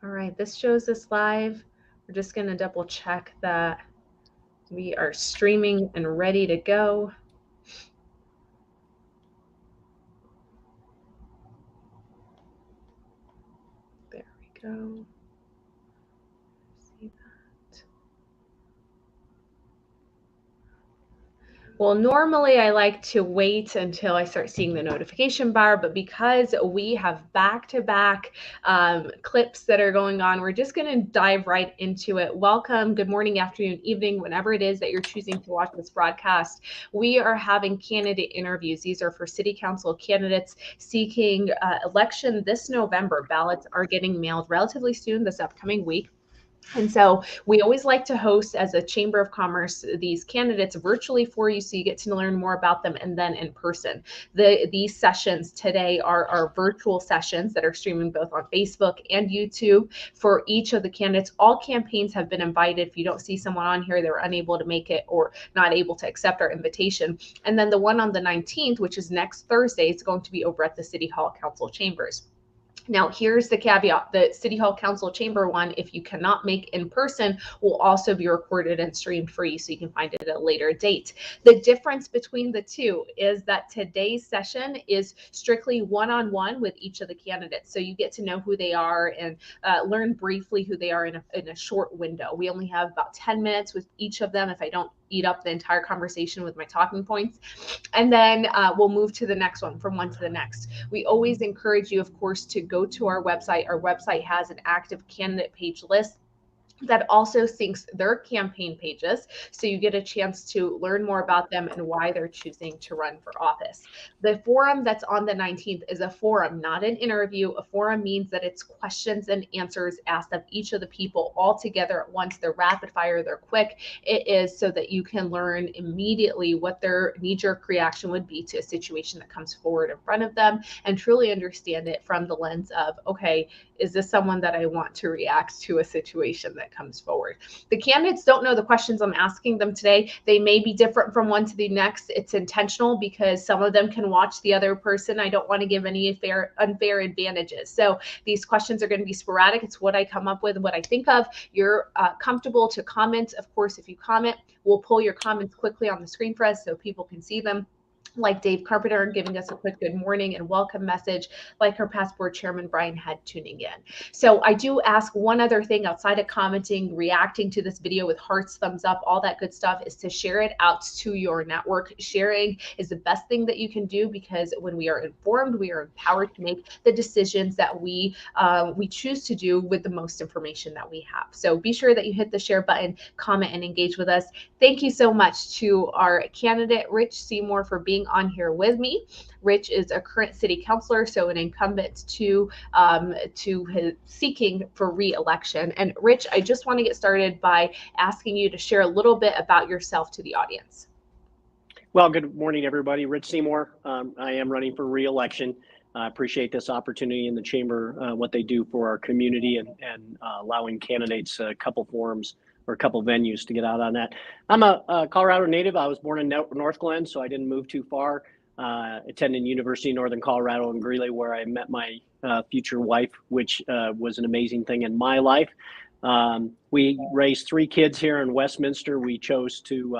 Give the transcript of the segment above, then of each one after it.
All right, this shows us live. We're just going to double check that we are streaming and ready to go. There we go. See that. Well, normally I like to wait until I start seeing the notification bar, but because we have back-to-back clips that are going on, we're just going to dive right into it. Welcome, good morning, afternoon, evening, whenever it is that you're choosing to watch this broadcast. We are having candidate interviews. These are for city council candidates seeking election this November. Ballots are getting mailed relatively soon this upcoming week. And so we always like to host, as a Chamber of Commerce, these candidates virtually for you, so you get to learn more about them, and then in person. These sessions today are virtual sessions that are streaming both on Facebook and YouTube for each of the candidates. All campaigns have been invited. If you don't see someone on here, they're unable to make it or not able to accept our invitation. And then the one on the 19th, which is next Thursday, is going to be over at the City Hall Council Chambers. Now, here's the caveat. The City Hall Council Chamber one, if you cannot make in person, will also be recorded and streamed for you, so you can find it at a later date. The difference between the two is that today's session is strictly one-on-one with each of the candidates. So you get to know who they are and learn briefly who they are in a short window. We only have about 10 minutes with each of them if I don't eat up the entire conversation with my talking points. And then we'll move to the next one, from one to the next. We always encourage you, of course, to go to our website. Our website has an active candidate page list that also syncs their campaign pages, so you get a chance to learn more about them and why they're choosing to run for office. The forum that's on the 19th is a forum, not an interview. A forum means that it's questions and answers asked of each of the people all together at once. They're rapid fire, they're quick. It is so that you can learn immediately what their knee-jerk reaction would be to a situation that comes forward in front of them, and truly understand it from the lens of, okay, is this someone that I want to react to a situation that comes forward? The candidates don't know the questions I'm asking them today. They may be different from one to the next. It's intentional because some of them can watch the other person. I don't want to give any unfair advantages. So these questions are going to be sporadic. It's what I come up with, what I think of. You're comfortable to comment. Of course, if you comment, we'll pull your comments quickly on the screen for us so people can see them, like Dave Carpenter giving us a quick good morning and welcome message, like our past board chairman Brian had tuning in. So I do ask one other thing outside of commenting, reacting to this video with hearts, thumbs up, all that good stuff, is to share it out to your network. Sharing is the best thing that you can do, because when we are informed, we are empowered to make the decisions that we choose to do with the most information that we have. So be sure that you hit the share button, comment, and engage with us. Thank you so much to our candidate, Rich Seymour, for being on here with me. Rich is a current city councilor, so an incumbent to his seeking for re-election. And Rich, I just want to get started by asking you to share a little bit about yourself to the audience. Well, good morning, everybody. Rich Seymour. I am running for re-election. I appreciate this opportunity in the chamber, what they do for our community, and allowing candidates a couple forums or a couple venues to get out on that. I'm a Colorado native. I was born in North Glen, so I didn't move too far. Attended University of Northern Colorado in Greeley, where I met my future wife, which was an amazing thing in my life. We raised 3 kids here in Westminster. We chose to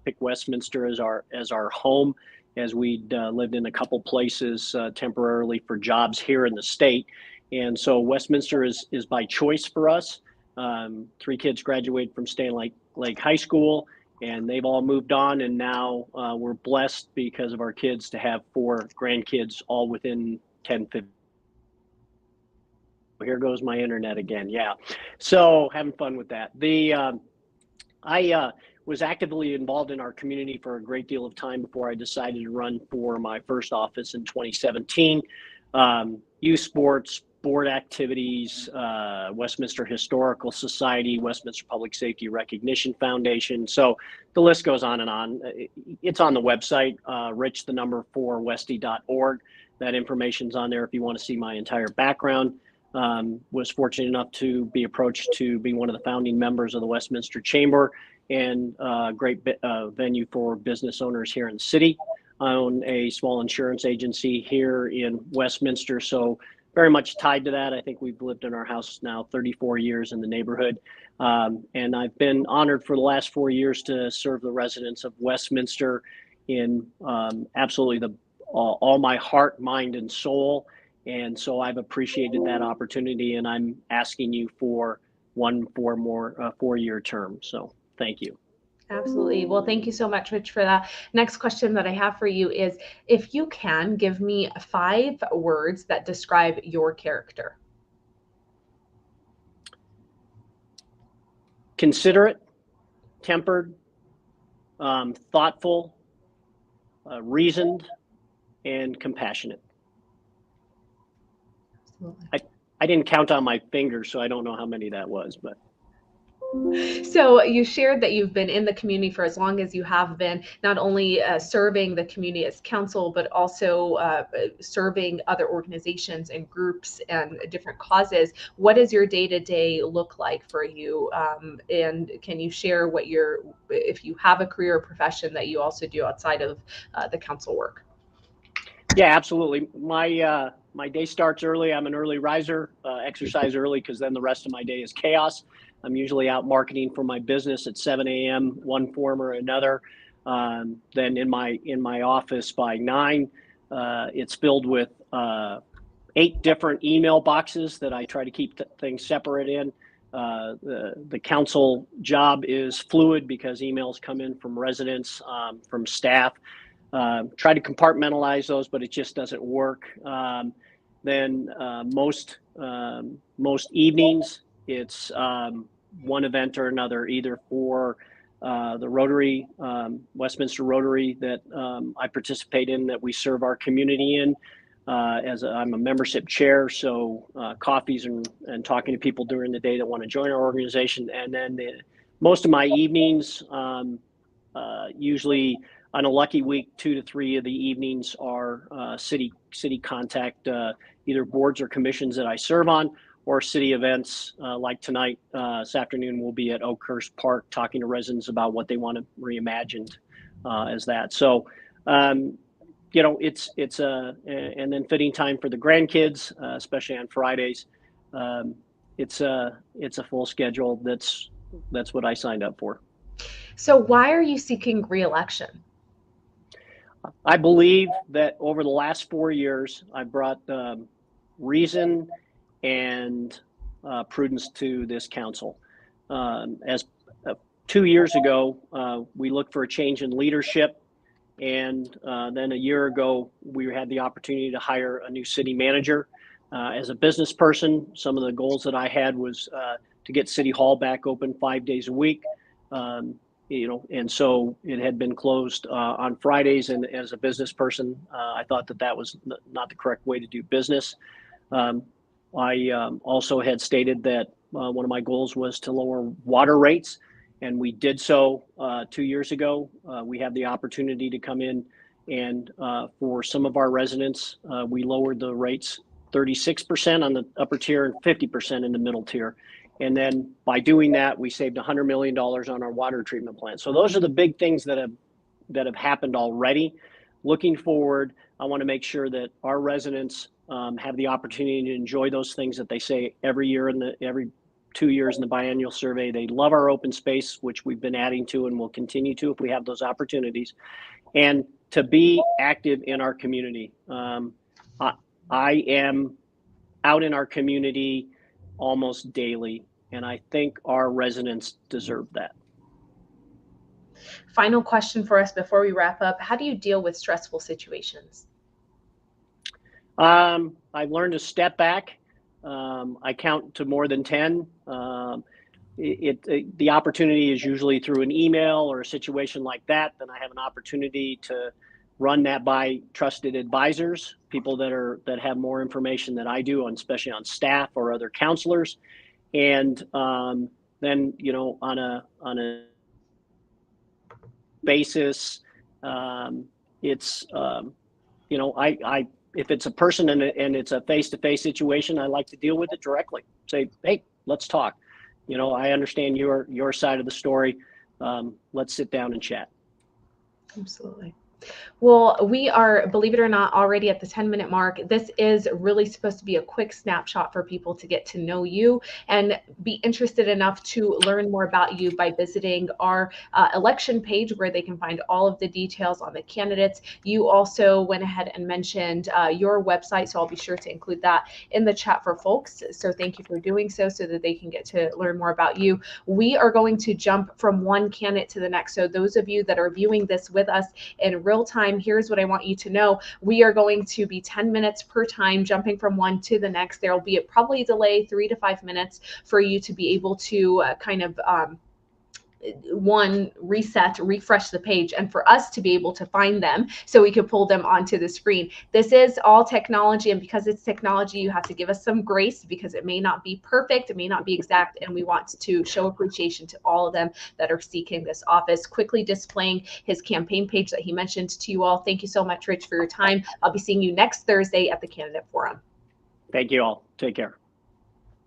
pick Westminster as our home, as we'd lived in a couple places temporarily for jobs here in the state. And so Westminster is by choice for us. 3 kids graduated from Stanley Lake High School, and they've all moved on. And now we're blessed because of our kids to have 4 grandkids, all within 10, 15. Here goes my internet again. Yeah. So having fun with that. I was actively involved in our community for a great deal of time before I decided to run for my first office in 2017. Youth sports, board activities, Westminster Historical Society, Westminster Public Safety Recognition Foundation. So the list goes on and on. It's on the website, rich4westy.org. That information's on there if you want to see my entire background. Was fortunate enough to be approached to be one of the founding members of the Westminster Chamber, and a great venue for business owners here in the city. I own a small insurance agency here in Westminster, so very much tied to that. I think we've lived in our house now 34 years in the neighborhood. And I've been honored for the last 4 years to serve the residents of Westminster in absolutely all my heart, mind, and soul. And so I've appreciated that opportunity, and I'm asking you for one more 4-year term. So thank you. Absolutely. Well, thank you so much, Rich, for that. Next question that I have for you is, if you can give me 5 words that describe your character. Considerate, tempered, thoughtful, reasoned, and compassionate. Absolutely. I didn't count on my fingers, so I don't know how many that was, but. So you shared that you've been in the community for as long as you have been, not only serving the community as council, but also serving other organizations and groups and different causes. What does your day-to-day look like for you? And can you share what if you have a career or profession that you also do outside of the council work? Yeah, absolutely. My day starts early. I'm an early riser, exercise early because then the rest of my day is chaos. I'm usually out marketing for my business at 7 a.m., one form or another. Then in my office by 9, it's filled with 8 different email boxes that I try to keep things separate in. The council job is fluid because emails come in from residents, from staff. Try to compartmentalize those, but it just doesn't work. Then most evenings, it's one event or another, either for the Rotary, Westminster Rotary, that I participate in, that we serve our community in. I'm a membership chair, so coffees and talking to people during the day that want to join our organization. And then most of my evenings, usually on a lucky week, 2 to 3 of the evenings are city contact, either boards or commissions that I serve on, or city events like tonight. This afternoon we'll be at Oakhurst Park talking to residents about what they want to reimagine as that. So, it's and then fitting time for the grandkids, especially on Fridays. It's a full schedule. That's what I signed up for. So why are you seeking re-election? I believe that over the last 4 years, I brought reason and prudence to this council. As 2 years ago, we looked for a change in leadership, and then a year ago, we had the opportunity to hire a new city manager. As a business person, some of the goals that I had was to get City Hall back open 5 days a week. And so it had been closed on Fridays. And as a business person, I thought that was not the correct way to do business. I also had stated that one of my goals was to lower water rates, and we did so 2 years ago. We had the opportunity to come in, and for some of our residents, we lowered the rates 36% on the upper tier and 50% in the middle tier. And then by doing that, we saved $100 million on our water treatment plant. So those are the big things that have happened already. Looking forward, I want to make sure that our residents have the opportunity to enjoy those things that they say every 2 years in the biannual survey. They love our open space, which we've been adding to and will continue to if we have those opportunities, and to be active in our community. I am out in our community almost daily, and I think our residents deserve that. Final question for us before we wrap up. How do you deal with stressful situations? I've learned to step back. I count to more than 10. The opportunity is usually through an email or a situation like that. Then I have an opportunity to run that by trusted advisors, people that have more information than I do, especially on staff or other counselors. And then, on a basis, it's if it's a person and it's a face-to-face situation, I like to deal with it directly. Say, hey, let's talk. I understand your side of the story. Let's sit down and chat. Absolutely. Well, we are, believe it or not, already at the 10-minute mark. This is really supposed to be a quick snapshot for people to get to know you and be interested enough to learn more about you by visiting our election page where they can find all of the details on the candidates. You also went ahead and mentioned your website, so I'll be sure to include that in the chat for folks. So thank you for doing so that they can get to learn more about you. We are going to jump from one candidate to the next. So those of you that are viewing this with us in real time, here's what I want you to know. We are going to be 10 minutes per time, jumping from one to the next. There will be probably a delay 3 to 5 minutes for you to be able to kind of one, reset, refresh the page, and for us to be able to find them so we could pull them onto the screen. This is all technology, and because it's technology, you have to give us some grace because it may not be perfect, it may not be exact, and we want to show appreciation to all of them that are seeking this office. Quickly displaying his campaign page that he mentioned to you all. Thank you so much, Rich, for your time. I'll be seeing you next Thursday at the Candidate Forum. Thank you all. Take care.